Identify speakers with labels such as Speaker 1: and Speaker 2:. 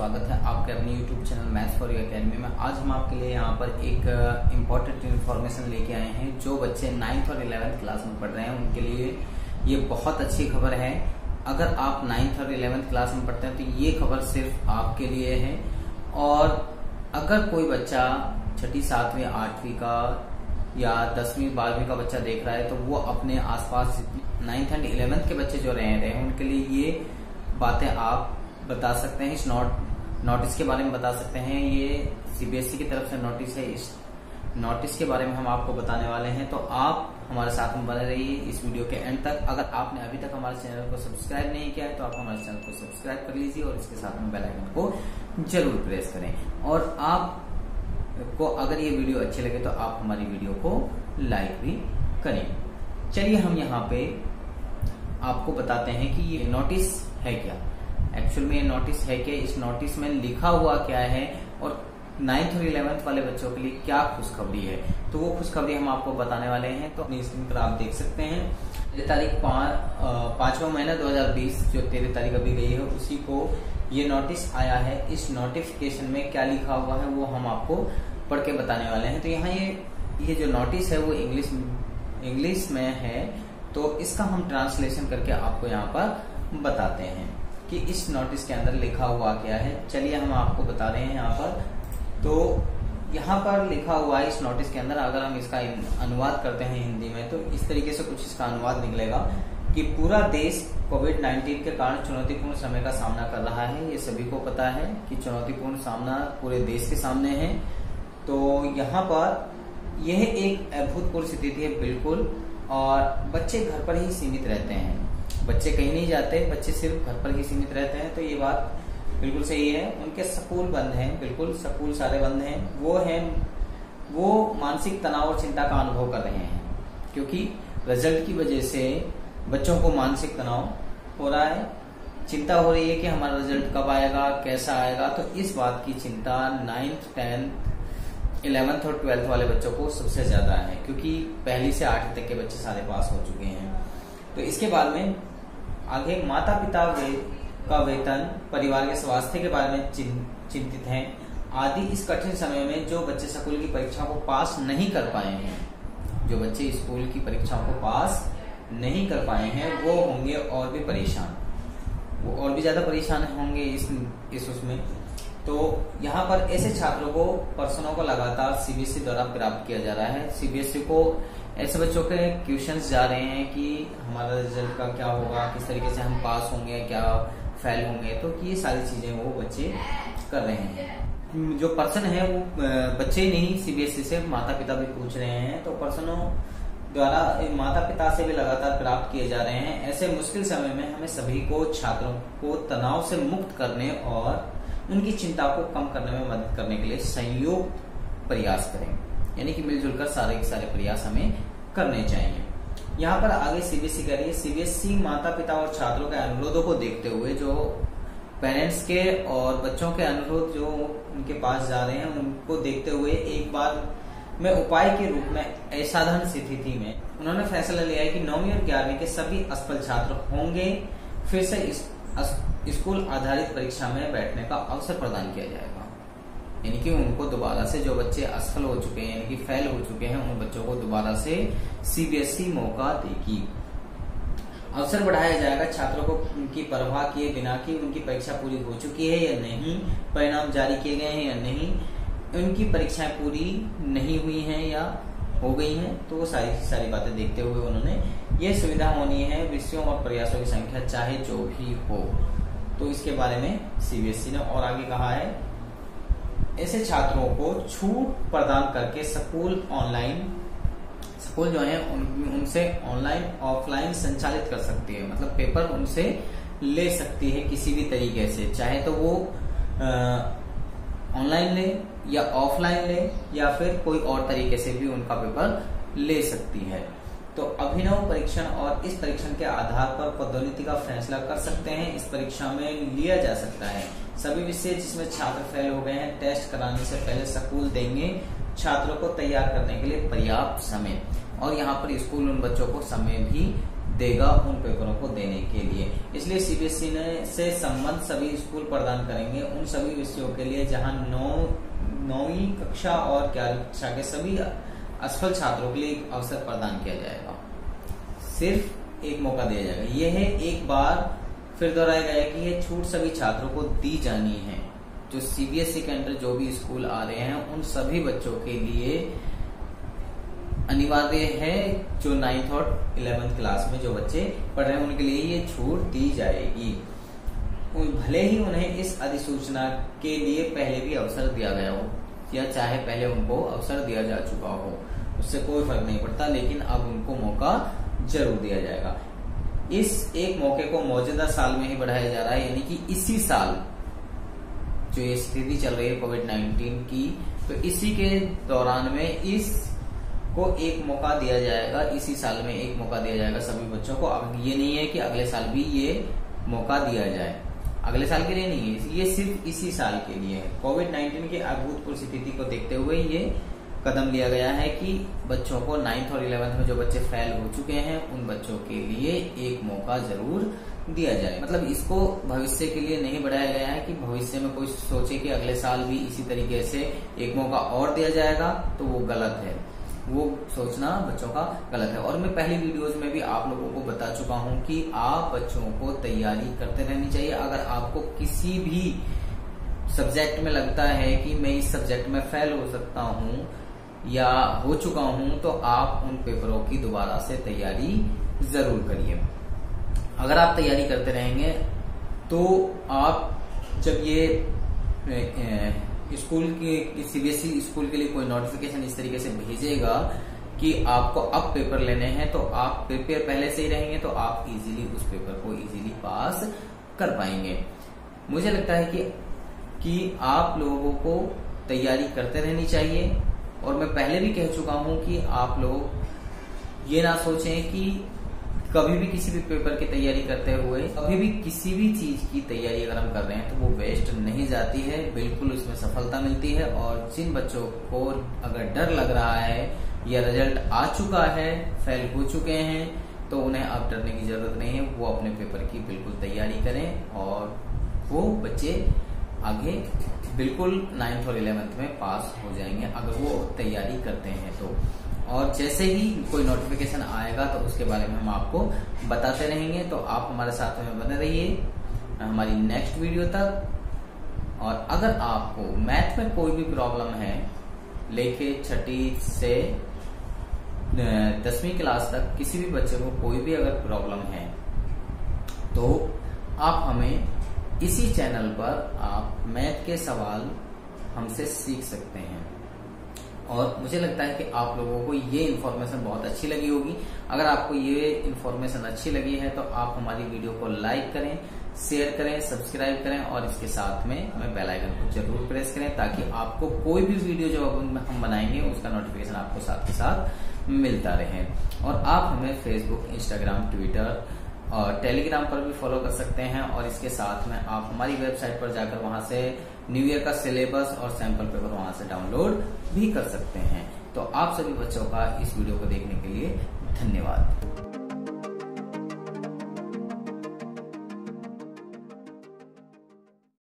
Speaker 1: स्वागत है आपके अपने YouTube channel maths for you academy में। आज हम आपके लिए यहाँ पर एक इम्पोर्टेंट इन्फॉर्मेशन लेके आए हैं। जो बच्चे 9th और 11th क्लास में पढ़ रहे हैं उनके लिए ये बहुत अच्छी खबर है। अगर आप 9th और 11th क्लास में पढ़ते हैं तो ये खबर सिर्फ आपके लिए है। और अगर कोई बच्चा 6ठी 7वीं 8वीं का या 10वीं 12वीं का बच्चा देख रहा है तो वो अपने आसपास 9th एंड 11th के बच्चे जो रह रहे हैं उनके लिए ये बातें आप बता सकते हैं। इस नोटिस के बारे में बता सकते हैं। ये सीबीएसई की तरफ से नोटिस है। इस नोटिस के बारे में हम आपको बताने वाले हैं, तो आप हमारे साथ में बने रहिए इस वीडियो के एंड तक। अगर आपने अभी तक हमारे चैनल को सब्सक्राइब नहीं किया है तो आप हमारे चैनल को सब्सक्राइब कर लीजिए और इसके साथ में बेल आइकन को जरूर प्रेस करें। और आपको अगर ये वीडियो अच्छी लगे तो आप हमारी वीडियो को लाइक भी करें। चलिए हम यहाँ पे आपको बताते हैं कि ये नोटिस है क्या। एक्चुअल में ये नोटिस है क्या, इस नोटिस में लिखा हुआ क्या है और 9th और 11th वाले बच्चों के लिए क्या खुशखबरी है, तो वो खुशखबरी हम आपको बताने वाले हैं। तो अपनी स्क्रीन पर आप देख सकते हैं तारीख 5वां महीना 2020 जो 13 तारीख अभी गई है उसी को ये नोटिस आया है। इस नोटिफिकेशन में क्या लिखा हुआ है वो हम आपको पढ़ के बताने वाले हैं। तो यहाँ ये जो नोटिस है वो इंग्लिश में है, तो इसका हम ट्रांसलेशन करके आपको यहाँ पर बताते हैं कि इस नोटिस के अंदर लिखा हुआ क्या है। चलिए हम आपको बता रहे हैं यहाँ पर। तो यहाँ पर लिखा हुआ है इस नोटिस के अंदर, अगर हम इसका अनुवाद करते हैं हिंदी में तो इस तरीके से कुछ इसका अनुवाद निकलेगा कि पूरा देश कोविड-19 के कारण चुनौतीपूर्ण समय का सामना कर रहा है। ये सभी को पता है कि चुनौतीपूर्ण सामना पूरे देश के सामने है। तो यहाँ पर यह एक अभूतपूर्व स्थिति है बिल्कुल। और बच्चे घर पर ही सीमित रहते हैं, बच्चे कहीं नहीं जाते, बच्चे सिर्फ घर पर ही सीमित रहते हैं। तो ये बात बिल्कुल सही है। उनके स्कूल बंद हैं, बिल्कुल स्कूल सारे बंद हैं। वो मानसिक तनाव और चिंता का अनुभव कर रहे हैं क्योंकि रिजल्ट की वजह से बच्चों को मानसिक तनाव हो रहा है, चिंता हो रही है कि हमारा रिजल्ट कब आएगा, कैसा आएगा। तो इस बात की चिंता 9th 10th 11th और 12th वाले बच्चों को सबसे ज्यादा है क्योंकि पहली से 8वीं तक के बच्चे सारे पास हो चुके हैं। तो इसके बाद में आगे माता पिता का वेतन, परिवार के स्वास्थ्य के बारे में चिंतित हैं आदि। इस कठिन समय में जो बच्चे स्कूल की परीक्षा को पास नहीं कर पाए हैं, जो बच्चे स्कूल की परीक्षाओं को पास नहीं कर पाए हैं वो होंगे और भी परेशान, वो और भी ज्यादा परेशान होंगे इस उसमें। तो यहाँ पर ऐसे छात्रों को पर्सनों को लगातार सीबीएसई द्वारा प्राप्त किया जा रहा है। सीबीएसई को ऐसे बच्चों के क्वेश्चंस जा रहे हैं कि हमारा रिजल्ट का क्या होगा, किस तरीके से हम पास होंगे, क्या फेल होंगे। तो ये सारी चीजें वो बच्चे कर रहे हैं। जो पर्सन है वो बच्चे नहीं, सीबीएसई से माता पिता भी पूछ रहे हैं। तो पर्सनों द्वारा माता पिता से भी लगातार प्राप्त किए जा रहे हैं। ऐसे मुश्किल समय में हमें सभी को छात्रों को तनाव से मुक्त करने और उनकी चिंता को कम करने में मदद करने के लिए संयुक्त प्रयास करें, यानी कि मिलजुल कर सारे के सारे प्रयास हमें करने चाहिए। यहाँ पर आगे सीबीएसई कह रही है, सीबीएसई माता पिता और छात्रों के अनुरोधों को देखते हुए, जो पेरेंट्स के और बच्चों के अनुरोध जो उनके पास जा रहे हैं उनको देखते हुए एक बार में उपाय के रूप में असाधारण स्थिति में उन्होंने फैसला लिया है कि 9वीं और 11वीं के सभी असफल छात्र होंगे फिर से स्कूल आधारित परीक्षा में बैठने का अवसर प्रदान किया जाएगा। यानी कि उनको दोबारा से, जो बच्चे असफल हो चुके हैं यानी कि फेल हो चुके हैं, उन बच्चों को दोबारा से सीबीएसई मौका देगी। अवसर बढ़ाया जाएगा छात्रों को उनकी परवाह किए बिना कि उनकी परीक्षा पूरी हो चुकी है या नहीं, परिणाम जारी किए गए हैं या नहीं, उनकी परीक्षाएं पूरी नहीं हुई हैं या हो गई हैं। तो वो सारी बातें देखते हुए उन्होंने ये सुविधा होनी है विषयों और प्रयासों की संख्या चाहे जो भी हो। तो इसके बारे में सीबीएसई ने और आगे कहा है, ऐसे छात्रों को छूट प्रदान करके स्कूल जो है उनसे ऑनलाइन ऑफलाइन संचालित कर सकती है। मतलब पेपर उनसे ले सकती है किसी भी तरीके से, चाहे तो वो ऑनलाइन ले या ऑफलाइन ले या फिर कोई और तरीके से भी उनका पेपर ले सकती है। तो अभिनव परीक्षण और इस परीक्षण के आधार पर पदोन्नति का फैसला कर सकते हैं। इस परीक्षा में लिया जा सकता है सभी विषय जिसमें छात्र फेल हो गए हैं। टेस्ट कराने से पहले स्कूल देंगे छात्रों को तैयार करने के लिए पर्याप्त समय, और यहाँ पर स्कूल उन बच्चों को समय भी देगा उन पेपरों को देने के लिए। इसलिए सीबीएसई ने से संबंध सभी स्कूल प्रदान करेंगे उन सभी विषयों के लिए जहां 9वीं कक्षा और 11वीं कक्षा के सभी असफल छात्रों के लिए एक अवसर प्रदान किया जाएगा। सिर्फ एक मौका दिया जाएगा। यह एक बार फिर दोहराया गया कि यह छूट सभी छात्रों को दी जानी है। जो सीबीएसई के अंडर जो भी स्कूल आ रहे हैं उन सभी बच्चों के लिए अनिवार्य है। जो 9th और 11th क्लास में जो बच्चे पढ़ रहे हैं उनके लिए ये छूट दी जाएगी। भले ही उन्हें इस अधिसूचना के लिए पहले भी अवसर दिया गया हो या चाहे पहले उनको अवसर दिया जा चुका हो, उससे कोई फर्क नहीं पड़ता, लेकिन अब उनको मौका जरूर दिया जाएगा। इस एक मौके को मौजूदा साल में ही बढ़ाया जा रहा है, यानी कि इसी साल जो ये स्थिति चल रही है कोविड-19 की, तो इसी के दौरान में इसको एक मौका दिया जाएगा। इसी साल में एक मौका दिया जाएगा सभी बच्चों को। अब ये नहीं है कि अगले साल भी ये मौका दिया जाए, अगले साल के लिए नहीं है, ये सिर्फ इसी साल के लिए है। कोविड-19 की अभूतपूर्व स्थिति को देखते हुए ये कदम लिया गया है कि बच्चों को 9th और 11th में जो बच्चे फेल हो चुके हैं उन बच्चों के लिए एक मौका जरूर दिया जाए। मतलब इसको भविष्य के लिए नहीं बढ़ाया गया है कि भविष्य में कोई सोचे कि अगले साल भी इसी तरीके से एक मौका और दिया जाएगा, तो वो गलत है। वो सोचना बच्चों का गलत है। और मैं पहली वीडियोस में भी आप लोगों को बता चुका हूं कि आप बच्चों को तैयारी करते रहनी चाहिए। अगर आपको किसी भी सब्जेक्ट में लगता है कि मैं इस सब्जेक्ट में फेल हो सकता हूं या हो चुका हूं, तो आप उन पेपरों की दोबारा से तैयारी जरूर करिए। अगर आप तैयारी करते रहेंगे तो आप जब ये स्कूल की सीबीएसई स्कूल के लिए कोई नोटिफिकेशन इस तरीके से भेजेगा कि आपको अब पेपर लेने हैं, तो आप प्रिपेयर पहले से ही रहेंगे तो आप इजीली उस पेपर को इजीली पास कर पाएंगे। मुझे लगता है कि आप लोगों को तैयारी करते रहनी चाहिए। और मैं पहले भी कह चुका हूं कि आप लोग ये ना सोचें कि कभी भी किसी भी पेपर की तैयारी करते हुए कभी भी किसी भी चीज की तैयारी अगर हम कर रहे हैं तो वो वेस्ट नहीं जाती है, बिल्कुल उसमें सफलता मिलती है। और जिन बच्चों को अगर डर लग रहा है या रिजल्ट आ चुका है, फेल हो चुके हैं, तो उन्हें अब डरने की जरूरत नहीं है। वो अपने पेपर की बिल्कुल तैयारी करें और वो बच्चे आगे बिल्कुल 9th और 11th में पास हो जाएंगे अगर वो तैयारी करते हैं तो। और जैसे ही कोई नोटिफिकेशन आएगा तो उसके बारे में हम आपको बताते रहेंगे। तो आप हमारे साथ में बने रहिए हमारी नेक्स्ट वीडियो तक। और अगर आपको मैथ में कोई भी प्रॉब्लम है, लेके 6ठी से 10वीं क्लास तक किसी भी बच्चे को कोई भी अगर प्रॉब्लम है, तो आप हमें इसी चैनल पर आप मैथ के सवाल हमसे सीख सकते हैं। और मुझे लगता है कि आप लोगों को ये इन्फॉर्मेशन बहुत अच्छी लगी होगी। अगर आपको ये इन्फॉर्मेशन अच्छी लगी है तो आप हमारी वीडियो को लाइक करें, शेयर करें, सब्सक्राइब करें और इसके साथ में हमें बेल आइकन को जरूर प्रेस करें, ताकि आपको कोई भी वीडियो जो हम बनाएंगे उसका नोटिफिकेशन आपको साथ के साथ मिलता रहे। और आप हमें फेसबुक, इंस्टाग्राम, ट्विटर और टेलीग्राम पर भी फॉलो कर सकते हैं। और इसके साथ में आप हमारी वेबसाइट पर जाकर वहां से न्यू ईयर का सिलेबस और सैंपल पेपर वहां से डाउनलोड भी कर सकते हैं। तो आप सभी बच्चों का इस वीडियो को देखने के लिए धन्यवाद।